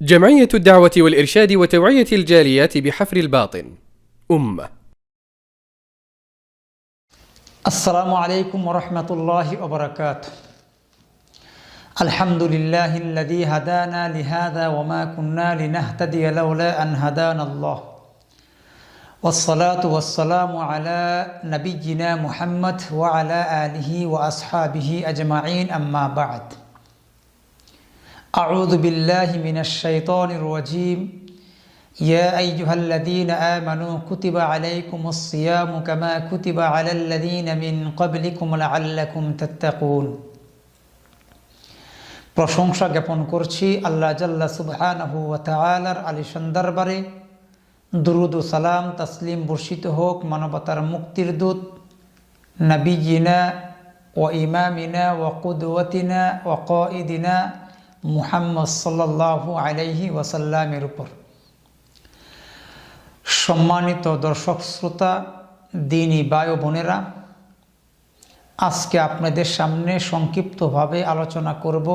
جمعية الدعوة والإرشاد وتوعية الجاليات بحفر الباطن أمة. السلام عليكم ورحمة الله وبركاته. الحمد لله الذي هدانا لهذا وما كنا لنهتدي لولا أن هدانا الله، والصلاة والسلام على نبينا محمد وعلى آله وأصحابه أجمعين، أما بعد. أعوذ بالله من الشيطان الرجيم. يا أيها الذين آمنوا كتب عليكم الصيام كما كتب على الذين من قبلكم لعلكم تتقون। প্রশংসা জ্ঞাপন করছি আল্লাহ জাল্লা সুবহানাহু ওয়া তাআলার আলিশান দরবারে। দুরুদ ও সালাম তাসলিম বর্ষিত হোক মানবতার মুক্তির দূত নবিয়িনা ওয়া ইমামিনা ওয়া কুদওয়াতিনা ওয়া কায়েদিনা মুহাম্মদ সাল্লাল্লাহু আলাইহি ওয়াসাল্লামের উপর। সম্মানিত দর্শক শ্রোতা, দিনী ভাই ও বোনেরা, আজকে আপনাদের সামনে সংক্ষিপ্তভাবে আলোচনা করব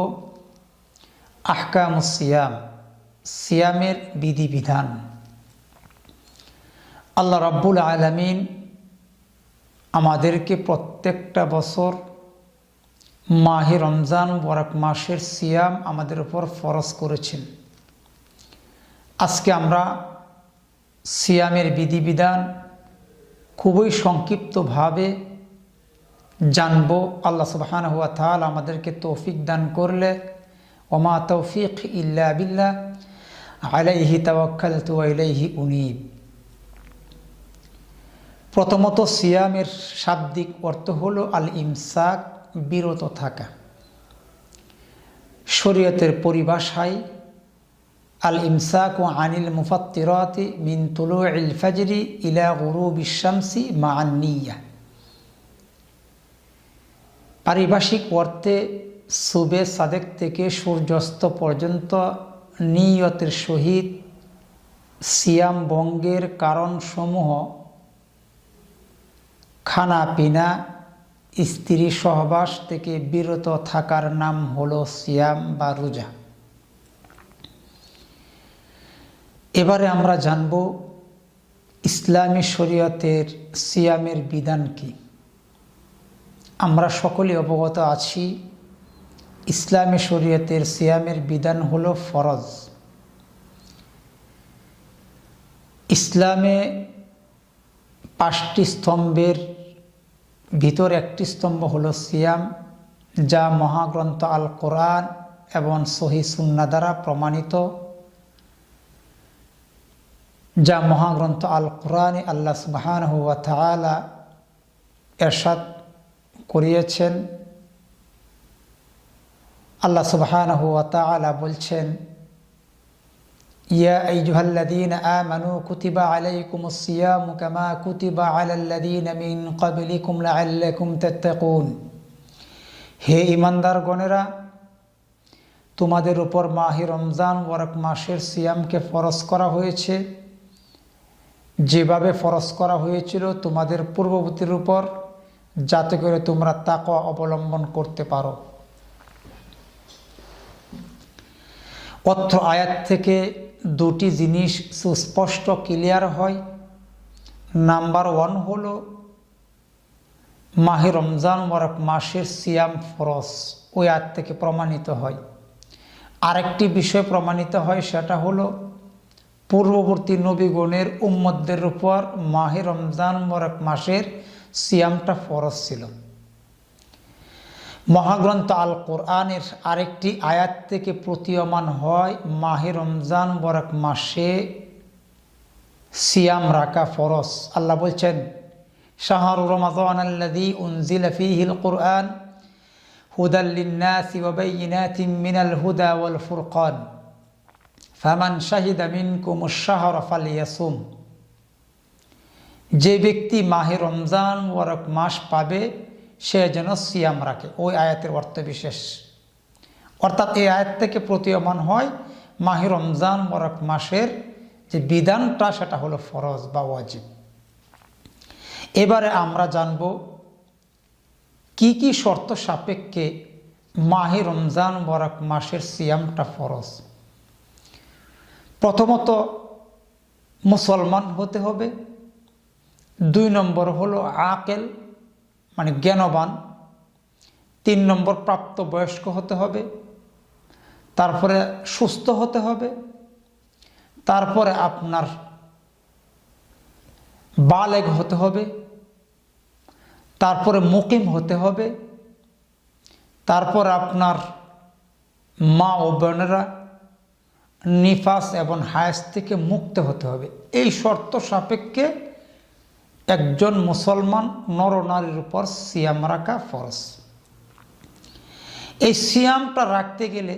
আহকামুস সিয়াম, সিয়ামের বিধিবিধান। আল্লাহ রাব্বুল আলামিন আমাদেরকে প্রত্যেকটা বছর মাহে রমজান মুবারক মাসের সিয়াম আমাদের উপর ফরজ করেছেন। আজকে আমরা সিয়ামের বিধিবিধান খুবই সংক্ষিপ্তভাবে জানব। আল্লাহ সুবহানাহু ওয়া তাআলা আমাদেরকে তৌফিক দান করলে, ওমা তৌফিক ইল্লা বিল্লাহ, আলাইহি তাওয়াক্কালতু ওয়া ইলাইহি উনীব। প্রথমত সিয়ামের শাব্দিক অর্থ হলো আল ইমসাক, বিরত থাকা। শরীয়তের পরিভাষায় আল ইমসাকু আনিল মুফাত্তিরাতি মিন তুলুইল ফাজরি ইলা গুরুবিশ শামসি মা'আন নিয়্যাহ। পারিভাষিক অর্থে সুবে সাদেক থেকে সূর্যাস্ত পর্যন্ত নিয়তের সহিত সিয়াম ভঙ্গের কারণসমূহ খানা পিনা, স্ত্রী সহবাস থেকে বিরত থাকার নাম হলো সিয়াম বা রোজা। এবারে আমরা জানব ইসলামী শরীয়তের সিয়ামের বিধান কি। আমরা সকলে অবগত আছি ইসলামী শরীয়তের সিয়ামের বিধান হলো ফরজ। ইসলামে 5টি স্তম্ভের ভিতর একটি স্তম্ভ হলো সিয়াম, যা মহাগ্রন্থ আল কোরআন এবং সহিহ সুন্নাহ দ্বারা প্রমাণিত। যা মহাগ্রন্থ আল কোরআনে আল্লাহ সুবহানাহু ওয়া তাআলা ইরশাদ করিয়েছেন। আল্লাহ সুবহানাহু ওয়া তাআলা বলছেন, ইয়া আইয়ুহাল্লাযীনা আমানু কুতিবা আলাইকুমুস সিয়ামু কামা কুতিবা আলাল্লাযীনা মিন ক্বাবলিকুম লাআল্লাকুম তাত্তাকুন। হে ঈমানদারগণেরা, তোমাদের উপর মাহে রমজান মুবারক মাসের সিয়ামকে ফরজ করা হয়েছে, যেভাবে ফরজ করা হয়েছিল তোমাদের পূর্ববর্তীর উপর, যাতে করে তোমরা তাকওয়া অবলম্বন করতে পারো। অত্র আয়াত থেকে দুটি জিনিস সুস্পষ্ট ক্লিয়ার হয়। নাম্বার 1 হলো মাহে রমজান মুবারক মাসের সিয়াম ফরজ, ওই আয়াত থেকে প্রমাণিত হয়। আরেকটি বিষয় প্রমাণিত হয়, সেটা হলো পূর্ববর্তী নবীগণের উম্মতদের উপর মাহে রমজান মুবারক মাসের সিয়ামটা ফরজ ছিল। মহাগ্রন্থ আল কোরআনের আরেকটি আয়াত থেকে প্রতীয়মান হয় মাহে রমজান মুবারক মাসে সিয়াম রাখা ফরজ। আল্লাহ বলছেন, শাহরু রমাযানাল্লাযী উনজিলা ফীহিল কুরআন হুদাল লিন-নাসি ওয়া বায়িনাতিন মিনাল হুদা ওয়াল ফুরকান ফামান শাহিদা মিনকুমুশ শাহরা ফালইয়াসুম। যে ব্যক্তি মাহে রমজান মুবারক মাস পাবে সে যেন সিয়াম রাখে। ওই আয়াতের অর্থ বিশেষ, অর্থাৎ এই আয়াত থেকে প্রতীয়মান হয় মাহে রমজান মুবারক মাসের যে বিধানটা সেটা হলো ফরজ বা ওয়াজিব। এবারে আমরা জানব কি কি শর্ত সাপেক্ষে মাহে রমজান মুবারক মাসের সিয়ামটা ফরজ। প্রথমত মুসলমান হতে হবে, 2 নম্বর হলো আকেল মানে জ্ঞানবান, 3 নম্বর প্রাপ্তবয়স্ক হতে হবে, তারপরে সুস্থ হতে হবে, তারপরে আপনার বালেগ হতে হবে, তারপরে মুকিম হতে হবে, তারপর আপনার মা ও বোনেরা নিফাস এবং হায়েস থেকে মুক্ত হতে হবে। এই শর্ত সাপেক্ষে একজন মুসলমান নরনারীর উপর সিয়াম রাখা ফরজ। এই সিয়ামটা রাখতে গেলে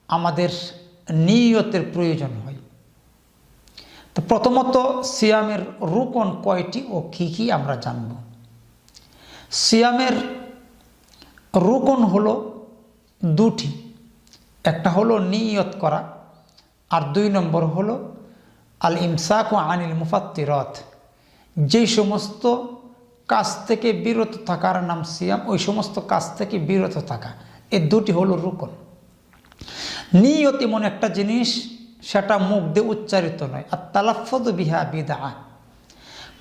আমাদের নিয়তের প্রয়োজন হয়। তো প্রথমত সিয়ামের রুকন কয়টি ও কী কী আমরা জানব। সিয়ামের রুকন হলো 2টি, একটা হলো নিয়ত করা, আর 2 নম্বর হলো আল ইমসাক ও আনিল মুফাত্তিরাত, যেই সমস্ত কাজ থেকে বিরত থাকার নাম সিয়াম, ওই সমস্ত কাজ থেকে বিরত থাকা। এই 2টি হলো রুকন। নিয়ত এমন একটা জিনিস, সেটা মুখ দিয়ে উচ্চারিত নয়। আর তালাফফুযু বিহা বিদআহ।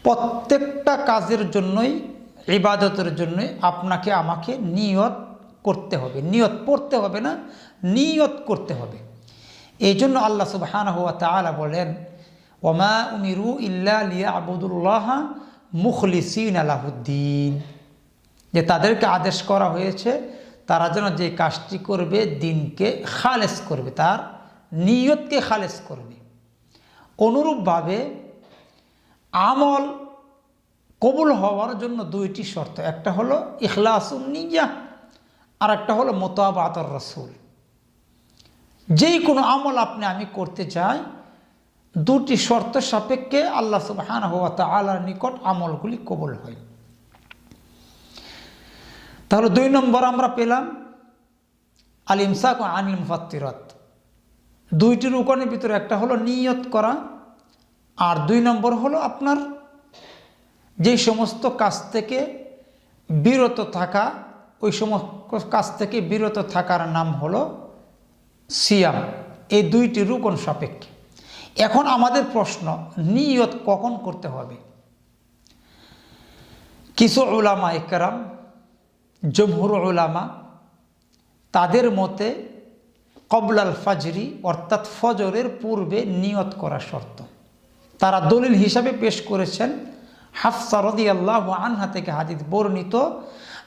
প্রত্যেকটা কাজের জন্যই, ইবাদতের জন্যই আপনাকে আমাকে নিয়ত করতে হবে। নিয়ত পড়তে হবে না, নিয়ত করতে হবে। এই জন্য আল্লাহ সুবহানাহু ওয়া তাআলা বলেন, ওয়ামা উমিরু ইল্লা লিয়াবুদুল্লাহা মুখলিসিনা লাহুদ্দিন, যে তাদেরকে আদেশ করা হয়েছে তারা যেন যে কাজটি করবে দিনকে খালেস করবে, তার নিয়তকে খালেস করবে। অনুরূপভাবে আমল কবুল হওয়ার জন্য 2টি শর্ত, একটা হলো ইখলাসুন নিয়্যাহ, আর একটা হলো মুতাবাআতুর রাসূল। যেই কোনো আমল আমি করতে চাই, 2টি শর্ত সাপেক্ষে আল্লাহ সুবহানাহু ওয়া তাআলার নিকট আমলগুলি কবুল হয়। তাহলে 2 নম্বর আমরা পেলাম আল ইমসাক আনিল মুফাত্তিরাত। 2টি রুকনের ভিতরে একটা হলো নিয়ত করা, আর 2 নম্বর হলো আপনার যেই সমস্ত কাজ থেকে বিরত থাকা, ওই সমস্ত কাজ থেকে বিরত থাকার নাম হলো সিয়াম। এই 2টি রুকন সাপেক্ষে। এখন আমাদের প্রশ্ন, নিয়ত কখন করতে হবে? কিছু উলামা ইকরাম, জমহুর উলামা, তাদের মতে কবলাল ফাজরি অর্থাৎ ফজরের পূর্বে নিয়ত করা শর্ত। তারা দলিল হিসাবে পেশ করেছেন হাফসা রাদিয়াল্লাহু আনহা থেকে হাদিস বর্ণিত।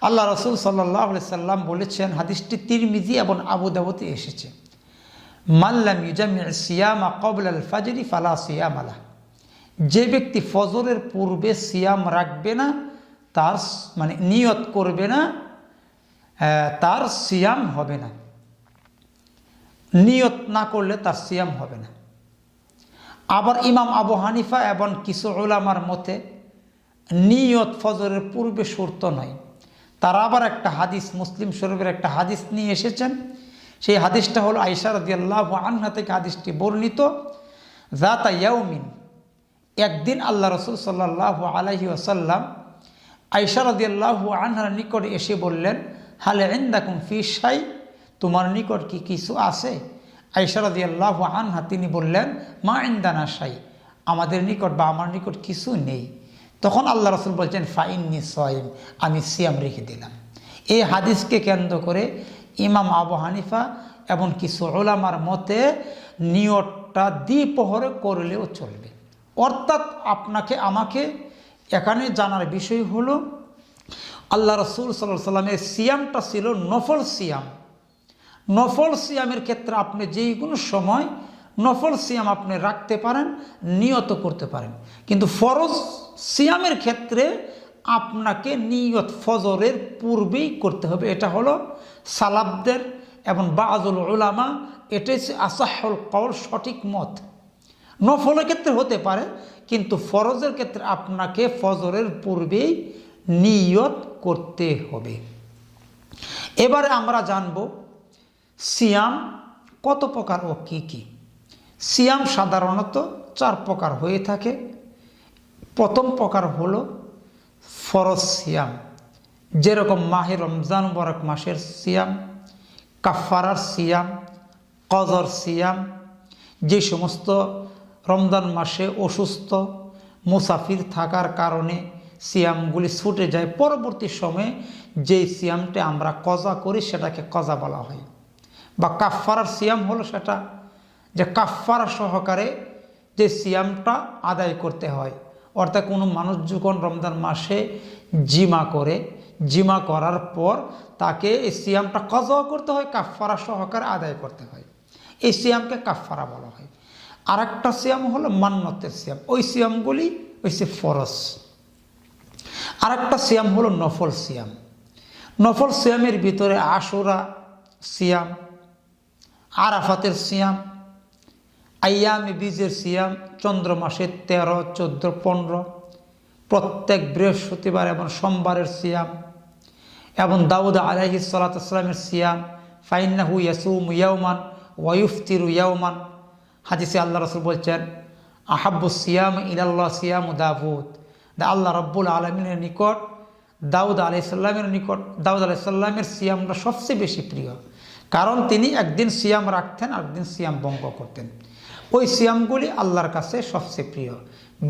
আল্লাহ রাসূল সাল্লাল্লাহু আলাইহি সাল্লাম বলেছেন, হাদিসটি তিরমিজি এবং আবু দাউদে এসেছে, মান লাম ইউজামি সিয়ামা ক্বাবলাল ফাজরি ফালা সিয়ামা লাহ। যে ব্যক্তি ফজরের পূর্বে সিয়াম রাখবে না, তার মানে নিয়ত করবে না, তার সিয়াম হবে না। নিয়ত না করলে তার সিয়াম হবে না। আবার ইমাম আবু হানিফা এবং কিছু উলামার মতে নিয়ত ফজরের পূর্বে শর্ত নয়। তারা আবার একটা হাদিস, মুসলিম শরীফের একটা হাদিস নিয়ে এসেছেন। সেই হাদিসটা হলো আয়েশা রাদিয়াল্লাহু আনহা থেকে হাদিসটি বর্ণিত। যাতা ইয়াউমিন, একদিন আল্লাহ রাসূল সাল্লাল্লাহু আলাইহি ওয়াসাল্লাম আয়েশা রাদিয়াল্লাহু আনহার নিকট এসে বললেন, হাল ইনদাকুম ফি শাই, তোমার নিকট কি কিছু আছে? আয়েশা রাদিয়াল্লাহু আনহা তিনি বললেন, মা ইনদানা শাই, আমাদের নিকট বা আমার নিকট কিছু নেই। তখন আল্লাহ রাসূল বলছেন, ফাইন্নি সাইম, আমি সিয়াম রেখে দিলাম। এই হাদিসকে কেন্দ্র করে ইমাম আবু হানিফা এবং কিছু উলামার মতে নিয়তটা দ্বিপ্রহরে করলেও চলবে। অর্থাৎ আপনাকে আমাকে এখানে জানার বিষয় হলো, আল্লাহ রাসূল সাল্লাল্লাহু আলাইহি সাল্লামের সিয়ামটা ছিল নফল সিয়াম। নফল সিয়ামের ক্ষেত্রে আপনি যেই কোনো সময় নফল সিয়াম আপনি রাখতে পারেন, নিয়ত করতে পারেন। কিন্তু ফরজ সিয়ামের ক্ষেত্রে আপনাকে নিয়ত ফজরের পূর্বেই করতে হবে। এটা হলো সালাফদের এবং বাযুল উলামা, এটাই আসাহুল কওল, সঠিক মত। নফলের ক্ষেত্রে হতে পারে, কিন্তু ফরজের ক্ষেত্রে আপনাকে ফজরের পূর্বেই নিয়ত করতে হবে। এবারে আমরা জানব সিয়াম কত প্রকার ও কি কি। সিয়াম সাধারণত 4 প্রকার হয়ে থাকে। প্রথম প্রকার হলো ফরজ সিয়াম, যেরকম মাহে রমজান মুবারক মাসের সিয়াম, কাফারার সিয়াম, কজর সিয়াম, যে সমস্ত রমজান মাসে অসুস্থ মুসাফির থাকার কারণে সিয়ামগুলি ছুটে যায়, পরবর্তী সময়ে যেই সিয়ামটা আমরা কজা করি সেটাকে কজা বলা হয়। বা কাফফারার সিয়াম হলো সেটা, যে কাফফারা সহকারে যে সিয়ামটা আদায় করতে হয়। অর্থাৎ কোনো মানুষ যখন রমজান মাসে জিমা করে, জিমা করার পর তাকে এই সিয়ামটা কজা করতে হয়, কাফফারা সহকারে আদায় করতে হয়। এই সিয়ামকে কাফফারা বলা হয়। আর একটা সিয়াম হলো মান্নতের সিয়াম, ওই সিয়ামগুলি হচ্ছে ফরজ। আর একটা সিয়াম হলো নফল সিয়াম। নফল সিয়ামের ভিতরে আশুরা সিয়াম, আরাফাতের সিয়াম, আইয়ামে বীজের সিয়াম, চন্দ্র মাসের 13, 14, 15, প্রত্যেক বৃহস্পতিবার এবং সোমবারের সিয়াম, এবং দাউদ আলাইহিস সালাতু ওয়াস সালামের সিয়াম, ফাইন্নাহু ইয়াসুমু ইয়াওমান ওয়া ইফতিরু ইয়াওমান। হাদিসে আল্লাহ রাসূল বলছেন, আহাব্বুস সিয়াম ইলাল্লাহ সিয়ামু দাউদ। আল্লাহ রাব্বুল আলামিনের নিকট দাউদ আলাইহিস সালামের নিকট দাউদ আলাইহিস সালামের সিয়ামটা সবচেয়ে বেশি প্রিয়, কারণ তিনি একদিন সিয়াম রাখতেন, একদিন সিয়াম ভঙ্গ করতেন। ওই সিয়ামগুলি আল্লাহর কাছে সবচেয়ে প্রিয়।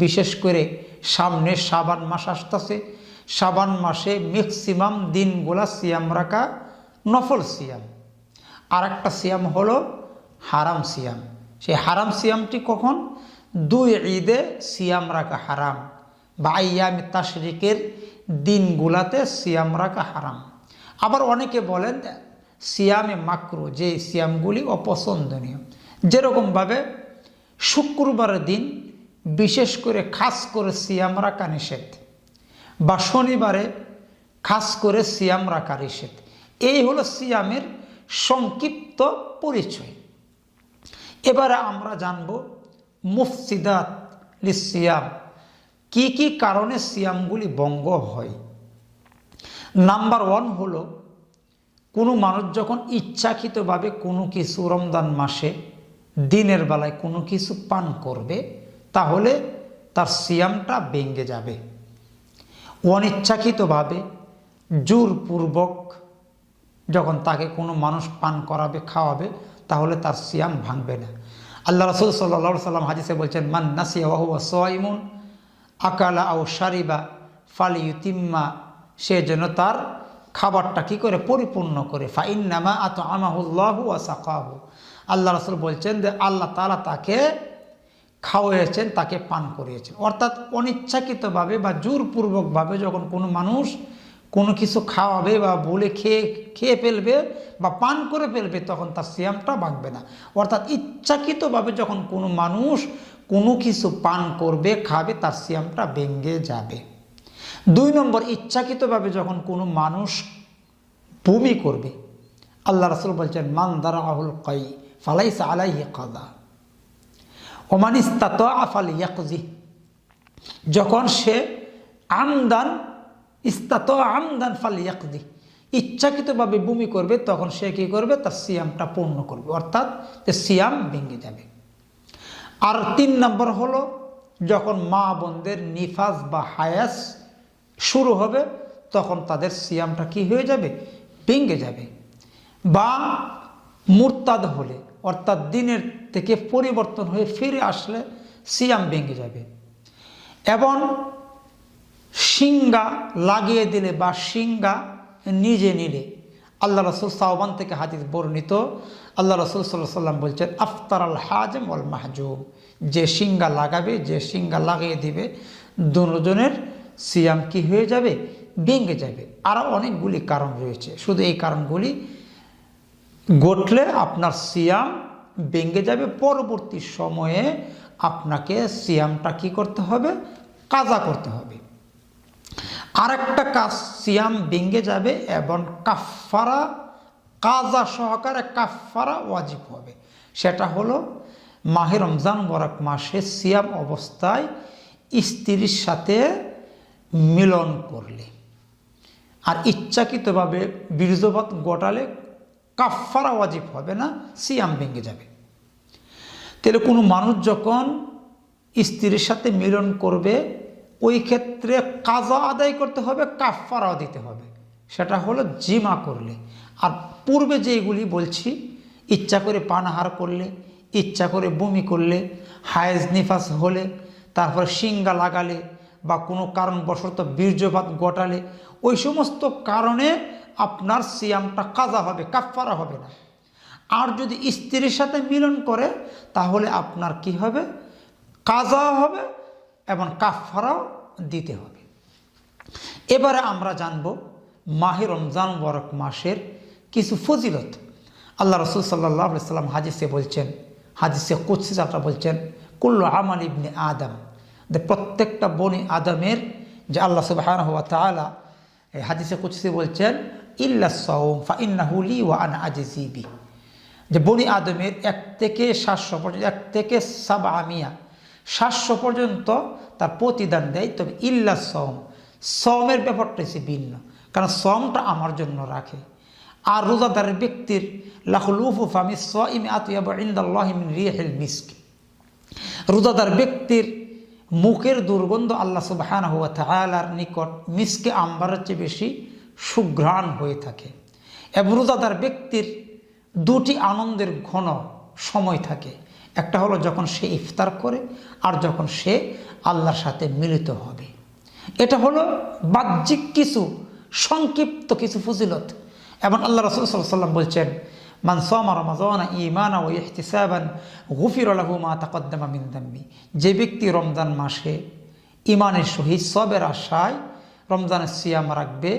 বিশেষ করে সামনে শাবান মাস আসতেছে, শাবান মাসে ম্যাক্সিমাম দিনগুলা সিয়াম রাখা নফল সিয়াম। আর একটা সিয়াম হলো হারাম সিয়াম। সেই হারাম সিয়ামটি কখন? 2 ঈদে সিয়াম রাখা হারাম, বা আইয়ামে তাশরিকের দিনগুলাতে সিয়াম রাখা হারাম। আবার অনেকে বলেন সিয়ামে মাকরু, যে সিয়ামগুলি অপছন্দনীয়। যেরকমভাবে শুক্রবারের দিন বিশেষ করে খাস করে সিয়াম রাখা নিষেধ, বা শনিবারে খাস করে সিয়াম রাখা নিষেধ। এই হলো সিয়ামের সংক্ষিপ্ত পরিচয়। এবারে আমরা জানব মুফসিদাত লিসিয়াম, কি কি কারণে সিয়ামগুলি ভঙ্গ হয়। নাম্বার 1 হলো, কোনো মানুষ যখন ইচ্ছাকৃতভাবে কোনো কিছু রমজান মাসে দিনের বেলায় কোনো কিছু পান করবে, তাহলে তার সিয়ামটা ভেঙে যাবে। অনিচ্ছাকৃতভাবে জোরপূর্বক যখন তাকে কোনো মানুষ পান করাবে, খাওয়াবে, তাহলে তার সিয়াম ভাঙবে না। আল্লাহ রাসূল সাল্লাল্লাহু আলাইহি ওয়াসাল্লাম হাদিসে বলছেন, মান নাসিয়া ওয়া হুয়া সাইমুন আকালা আও শারিবা ফালিয়ুতিম্মা, সে যেন তার খাবারটা কি করে? পরিপূর্ণ করে। ফাইন্নামা আতআমাহুল্লাহু ওয়া সাকাহু, আল্লাহ রাসূল বলছেন যে আল্লাহ তাআলা তাকে খাওয়াইয়েছেন, তাকে পান করিয়েছেন। অর্থাৎ অনিচ্ছাকৃতভাবে বা জোরপূর্বকভাবে যখন কোনো মানুষ কোনো কিছু খাওয়াবে বা বলে খেয়ে ফেলবে বা পান করে ফেলবে, তখন তার সিয়ামটা ভাঙবে না। অর্থাৎ ইচ্ছাকৃতভাবে যখন কোনো মানুষ কোনো কিছু পান করবে, খাবে, তার সিয়ামটা ভেঙে যাবে। 2 নম্বর, ইচ্ছাকৃতভাবে যখন কোনো মানুষ বমি করবে, আল্লাহ রাসূল বলছেন, মান দারাহুল কাই ফালাইসা আলাইহি কাযা ওমান ইস্তাতা ফালইয়াকজি। যখন সে আমদান ইস্তাতা আমদান ফালইয়াকজি, ইচ্ছাকৃতভাবে বমি করবে, তখন সে কি করবে? তার সিয়ামটা পূর্ণ করবে, অর্থাৎ সিয়াম ভেঙে যাবে। আর 3 নম্বর হলো, যখন মা বোনদের নিফাস বা হায়াস শুরু হবে, তখন তাদের সিয়ামটা কি হয়ে যাবে? ভেঙে যাবে। বা মুরতাদ হলে, অর্থাৎ দিনের থেকে পরিবর্তন হয়ে ফিরে আসলে সিয়াম ভেঙে যাবে। এবং শিঙ্গা লাগিয়ে দিলে বা শিঙ্গা নিজে নিলে, আল্লাহ রাসূল সাওবান থেকে হাদিস বর্ণিত, আল্লাহ রাসূল সাল্লাল্লাহু আলাইহি ওয়াসাল্লাম বলছেন, আফতার আল হাজিম ওয়াল মাহজুম, যে শিঙ্গা লাগাবে, যে শিঙ্গা লাগিয়ে দিবে, দুজনের সিয়াম কি হয়ে যাবে? ভেঙে যাবে। আরও অনেকগুলি কারণ রয়েছে, শুধু এই কারণগুলি ঘটলে আপনার সিয়াম ভেঙে যাবে। পরবর্তী সময়ে আপনাকে সিয়ামটা কি করতে হবে? কাজা করতে হবে। আর একটা কাজ, সিয়াম ভেঙে যাবে এবং কাফফারা, কাজা সহকারে কাফফারা ওয়াজিব হবে। সেটা হলো মাহে রমজান মুবারক মাসে সিয়াম অবস্থায় স্ত্রীর সাথে মিলন করলে আর ইচ্ছাকৃতভাবে বীর্যপাত ঘটালে কাফফারা ওয়াজিব হবে না, সিয়াম ভেঙে যাবে। তাহলে কোনো মানুষ যখন স্ত্রীর সাথে মিলন করবে, ওই ক্ষেত্রে কাজা আদায় করতে হবে, কাফফারাও দিতে হবে। সেটা হলো জিমা করলে। আর পূর্বে যেগুলি বলছি, ইচ্ছা করে পানাহার করলে, ইচ্ছা করে বমি করলে, হায়েজ নিফাস হলে, তারপরে শিঙ্গা লাগালে বা কোনো কারণবশত বীর্যপাত ঘটালে, ওই সমস্ত কারণে আপনার সিয়ামটা কাজা হবে, কাফফারা হবে না। আর যদি স্ত্রীর সাথে মিলন করে তাহলে আপনার কি হবে? কাজা হবে এবং কাফফারাও দিতে হবে। এবারে আমরা জানব মাহে রমজান মুবারক মাসের কিছু ফজিলত। আল্লাহ রাসূল সাল্লাল্লাহু আলাইহি সাল্লাম হাদিসে বলছেন, হাদিসে কুদসি আপনারা বলছেন, কুল্লু আমাল ইবনে আদম, যে প্রত্যেকটা বনি আদমের, যে আল্লাহ সুবহানাহু ওয়া তাআলা এই হাদিসে কুদসি বলছেন ইল্লা সাওম ফা ইন্নাহু লি ওয়া আনা আজজি বি, যে বনি আদমের 1 থেকে 700 পর্যন্ত, 1 থেকে 700 পর্যন্ত তার প্রতিদান দেয়, তবে ইল্লা সাওম, সওমের ব্যাপারটা হচ্ছে ভিন্ন, কারণ সওমটা আমার জন্য রাখে। আর রোজাদার ব্যক্তির লাখলুফু ফামিস সাইমি আতয়াবু ইনদাল্লাহি মিন রিহিল মিস্ক, রোজাদার ব্যক্তির মুখের দুর্গন্ধ আল্লাহ সুবহানাহু ওয়া তাআলার নিকট মিস্কে আম্বারের চেয়ে বেশি সুঘ্রাণ হয়ে থাকে। এবং রোজাদার ব্যক্তির 2টি আনন্দের ঘন সময় থাকে, একটা হলো যখন সে ইফতার করে, আর যখন সে আল্লাহর সাথে মিলিত হবে। এটা হলো বাহ্যিক কিছু সংক্ষিপ্ত কিছু ফজিলত। এবং আল্লাহ রাসূল সাল্লাল্লাহু আলাইহি ওয়াসাল্লাম বলছেন, মান সামা রমাযানা ঈমানান ওয়া ইহতিসাবান গুফিরা লাহু মা তাকদ্দামা মিন যামবি, যে ব্যক্তি রমজান মাসে ঈমানের সহিত সবের আশায় রমজানের সিয়াম রাখবে,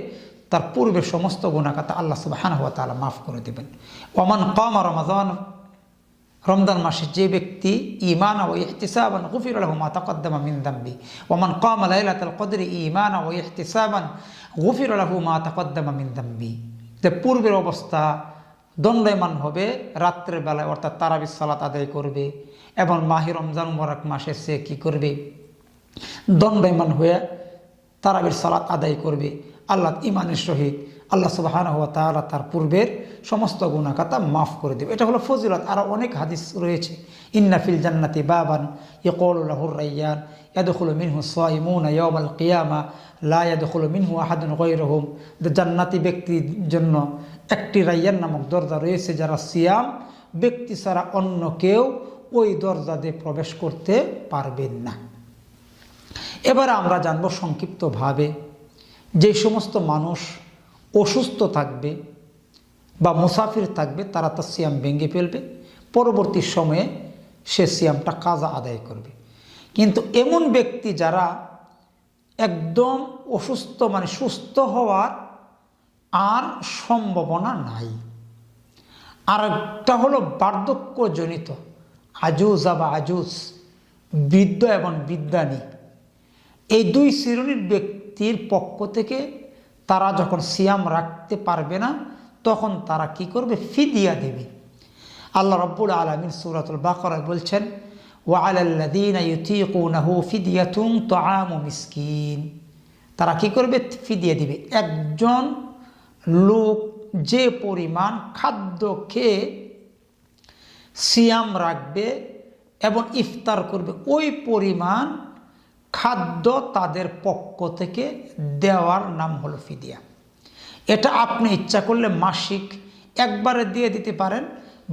তার পূর্বে সমস্ত গুনাহগাতা আল্লাহ সুবহানাহু ওয়া তাআলা মাফ করে দেবেন। ওমান কামা রমাযান, রমজান মাসে যে ব্যক্তি ঈমানান ওয়া ইহতিসাবান গুফিরা লাহু মা তাকদ্দামা মিন যামবি, ওমান কামা লাইলাতুল কদরি ঈমানান ওয়া ইহতিসাবান গুফিরা লাহু মা তাকদ্দামা মিন যামবি, যে পূর্বের অবস্থা দণ্ডায়মান হবে রাত্রের বেলায়, অর্থাৎ তারাবির সালাত আদায় করবে, এবং মাহে রমজান মুবারক মাসে সে কি করবে? দণ্ডায়মান হয়ে তারাবির সালাত আদায় করবে আল্লাহ ঈমানের সহিত, আল্লাহ সুবহানাহু ওয়া তাআলা তার পূর্বের সমস্ত গুনাহগাতা মাফ করে দেবে। এটা হলো ফজিলত। আরও অনেক হাদিস রয়েছে, ইন্না ফিল জান্নাতি বাবান ইয়াকুলু লাহুর রায়্যান ইয়াদখুলু মিনহু সাইমুনা ইয়াওমাল কিয়ামা লা ইয়াদখুলু মিনহু আহাদুন গায়রুহুম, জান্নাতি ব্যক্তির জন্য একটি রায়্যান নামক দরজা রয়েছে, যারা সিয়াম ব্যক্তি ছাড়া অন্য কেউ ওই দরজা দিয়ে প্রবেশ করতে পারবেন না। এবারে আমরা জানব সংক্ষিপ্তভাবে, যে সমস্ত মানুষ অসুস্থ থাকবে বা মুসাফির থাকবে তারা তার সিয়াম ভেঙে ফেলবে, পরবর্তী সময়ে সে সিয়ামটা কাজা আদায় করবে। কিন্তু এমন ব্যক্তি যারা একদম অসুস্থ, মানে সুস্থ হওয়ার আর সম্ভাবনা নাই, আর একটা হলো বার্ধক্যজনিত, আজুজা বা আজুজ, বৃদ্ধ এবং বৃদ্ধানী, এই 2 শ্রেণীর ব্যক্তির পক্ষ থেকে তারা যখন সিয়াম রাখতে পারবে না, তখন তারা কি করবে? ফিদিয়া দেবে। আল্লাহ রাব্বুল আলামিন সূরাতুল বাকারায় বলছেন, ওয়া আলাল্লাযীনা ইউতীকুনাহু ফিদিয়াতুন তুআমু মিসকিন, তারা কি করবে? ফিদিয়া দিবে। একজন লোক যে পরিমাণ খাদ্য খেয়ে সিয়াম রাখবে এবং ইফতার করবে, ওই পরিমাণ খাদ্য তাদের পক্ষ থেকে দেওয়ার নাম হলো ফিদিয়া। এটা আপনি ইচ্ছা করলে মাসিক একবারে দিয়ে দিতে পারেন,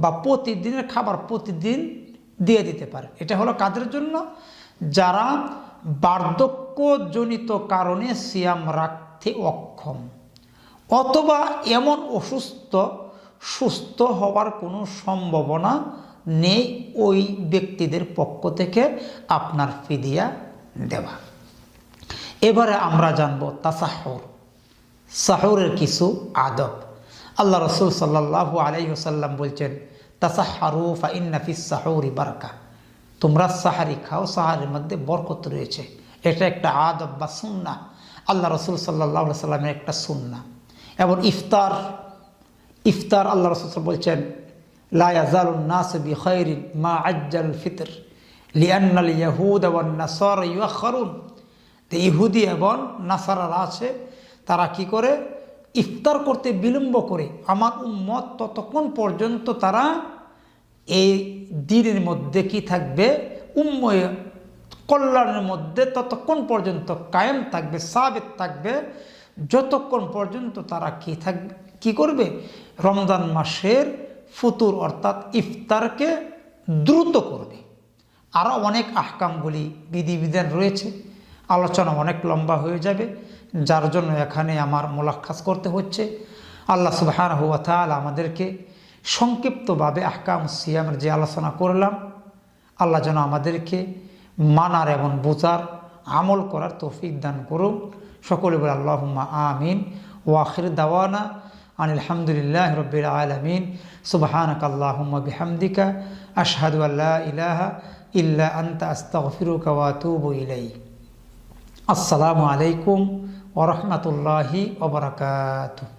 বা প্রতিদিনের খাবার প্রতিদিন দিয়ে দিতে পারেন। এটা হলো কাদের জন্য? যারা বার্ধক্যজনিত কারণে সিয়াম রাখতে অক্ষম, অথবা এমন অসুস্থ, সুস্থ হওয়ার কোনো সম্ভাবনা নেই, ওই ব্যক্তিদের পক্ষ থেকে আপনার ফিদিয়া দেওয়া। এবারে আমরা জানব তাসাহুর, সাহুরের কিছু আদব। আল্লাহ রাসূল সাল্লাল্লাহু আলাইহি ওয়াসাল্লাম বলছেন, তাসাহহারু ফা ইন্না ফিস সাহুরি বারাকা, তোমরা সাহারি খাও, সাহারির মধ্যে বরকত রয়েছে। এটা একটা আদব বা সুন্নাহ, আল্লাহ রাসূল সাল্লাল্লাহু আলাইহি ওয়াসাল্লামের একটা সুন্নাহ। এবং ইফতার আল্লাহ রাসূল বলছেন, লা ইয়াজালুন নাস বিখাইরিন মা আজ্জাল ফিতর লিআন্নাল ইয়াহুদা ওয়ান নাসারা ইউআখারুন, ইহুদি এবং নাসারারা আছে, তারা কি করে? ইফতার করতে বিলম্ব করে। আমার উম্মত ততক্ষণ পর্যন্ত তারা এই দিনের মধ্যে কি থাকবে? কল্যাণের মধ্যে ততক্ষণ পর্যন্ত কায়েম থাকবে, সাবিত থাকবে, যতক্ষণ পর্যন্ত তারা কি করবে? রমজান মাসের ফুতুর অর্থাৎ ইফতারকে দ্রুত করবে। আরও অনেক আহকামগুলি বিধিবিধান রয়েছে, আলোচনা অনেক লম্বা হয়ে যাবে, যার জন্য এখানে আমার মোলাক্কাস করতে হচ্ছে। আল্লাহ সুবহানাহু ওয়া তাআলা আমাদেরকে সংক্ষিপ্তভাবে আহকাম সিয়ামের যে আলোচনা করলাম, আল্লাহ যেন আমাদেরকে মানার এবং বোঝার আমল করার তৌফিক দান করুন। সকলে বলে আল্লাহুম্মা আমিন। ওয়া আখির দাওয়ানা আনিল হামদুলিল্লাহি রাব্বিল আলামিন। সুবহানাকাল্লাহুম্মা বিহামদিকা আশহাদু আল্লা ইলাহা ইল্লা আনতা আস্তাগফিরুকা ওয়া আতুবু ইলাইক। আসসালামু আলাইকুম ওয়া রাহমাতুল্লাহি ওয়া বারাকাতুহু।